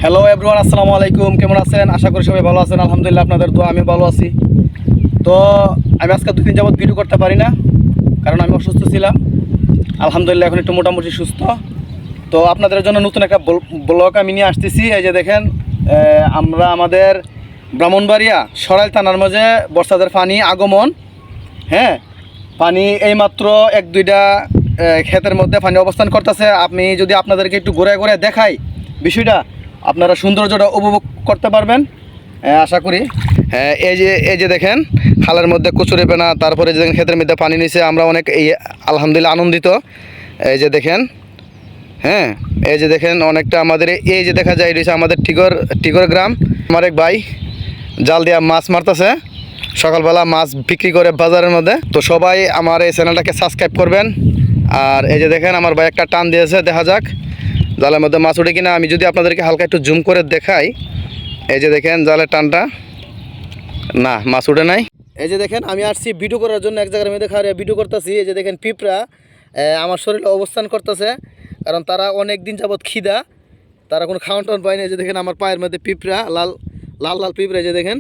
Hello everyone, আসসালামু আলাইকুম। কেমন আছেন? আশা করি সবাই ভালো আছেন। আলহামদুলিল্লাহ, আপনাদের দোয়া আমি ভালো আছি। তো আমি আজকে 2 দিন যাবত ভিডিও করতে পারি না, কারণ আমি অসুস্থ ছিলাম। আলহামদুলিল্লাহ এখন একটু মোটামুটি সুস্থ। তো আপনাদের জন্য নতুন একটা ব্লগ আমি নিয়ে আসতেছি। এই যে দেখেন, আমরা আমাদের ব্রাহ্মণবাড়িয়া সরাইল থানার মাঝে বর্ষাদের পানি আগমন। হ্যাঁ, পানি এইমাত্র 1-2টা ক্ষেতের মধ্যে পানি অবস্থান করতেছে। আমি যদি আপনাদেরকে একটু ঘুরে ঘুরে দেখাই বিষয়টা, আপনারা সৌন্দর্যটা উপভোগ করতে পারবেন আশা করি। হ্যাঁ, এই যে দেখেন খালের মধ্যে কচুরি পেনা, তারপরে যে দেখেন ক্ষেতের মধ্যে পানি নিচে, আমরা অনেক আলহামদুলিল্লাহ আনন্দিত। এই যে দেখেন, হ্যাঁ এই যে দেখেন অনেকটা আমাদের এই যে দেখা যায় রয়েছে আমাদের টিগর গ্রাম। আমার এক ভাই জাল দিয়া মাছ মারতেছে, সকালবেলা মাছ বিক্রি করে বাজারের মধ্যে। তো সবাই আমার এই চ্যানেলটাকে সাবস্ক্রাইব করবেন। আর এই যে দেখেন আমার ভাই একটা টান দিয়েছে, দেখা যাক জালের মধ্যে মাছ উঠে কিনা। আমি যদি আপনাদেরকে হালকা একটু জুম করে দেখাই, এই যে দেখেন জালের টানটা, না মাছ উঠে নাই। এই যে দেখেন আমি আসছি ভিডিও করার জন্য এক জায়গার মধ্যে খাওয়া ভিডিও করতেছি। এই যে দেখেন পিঁপড়া আমার শরীরে অবস্থান করতেছে, কারণ তারা অনেক দিন যাবৎ খিদা, তারা কোনো খাওয়ান টাউন পায়নি। এই যে দেখেন আমার পায়ের মধ্যে পিঁপড়া, লাল লাল লাল পিঁপড়া, এই যে দেখেন।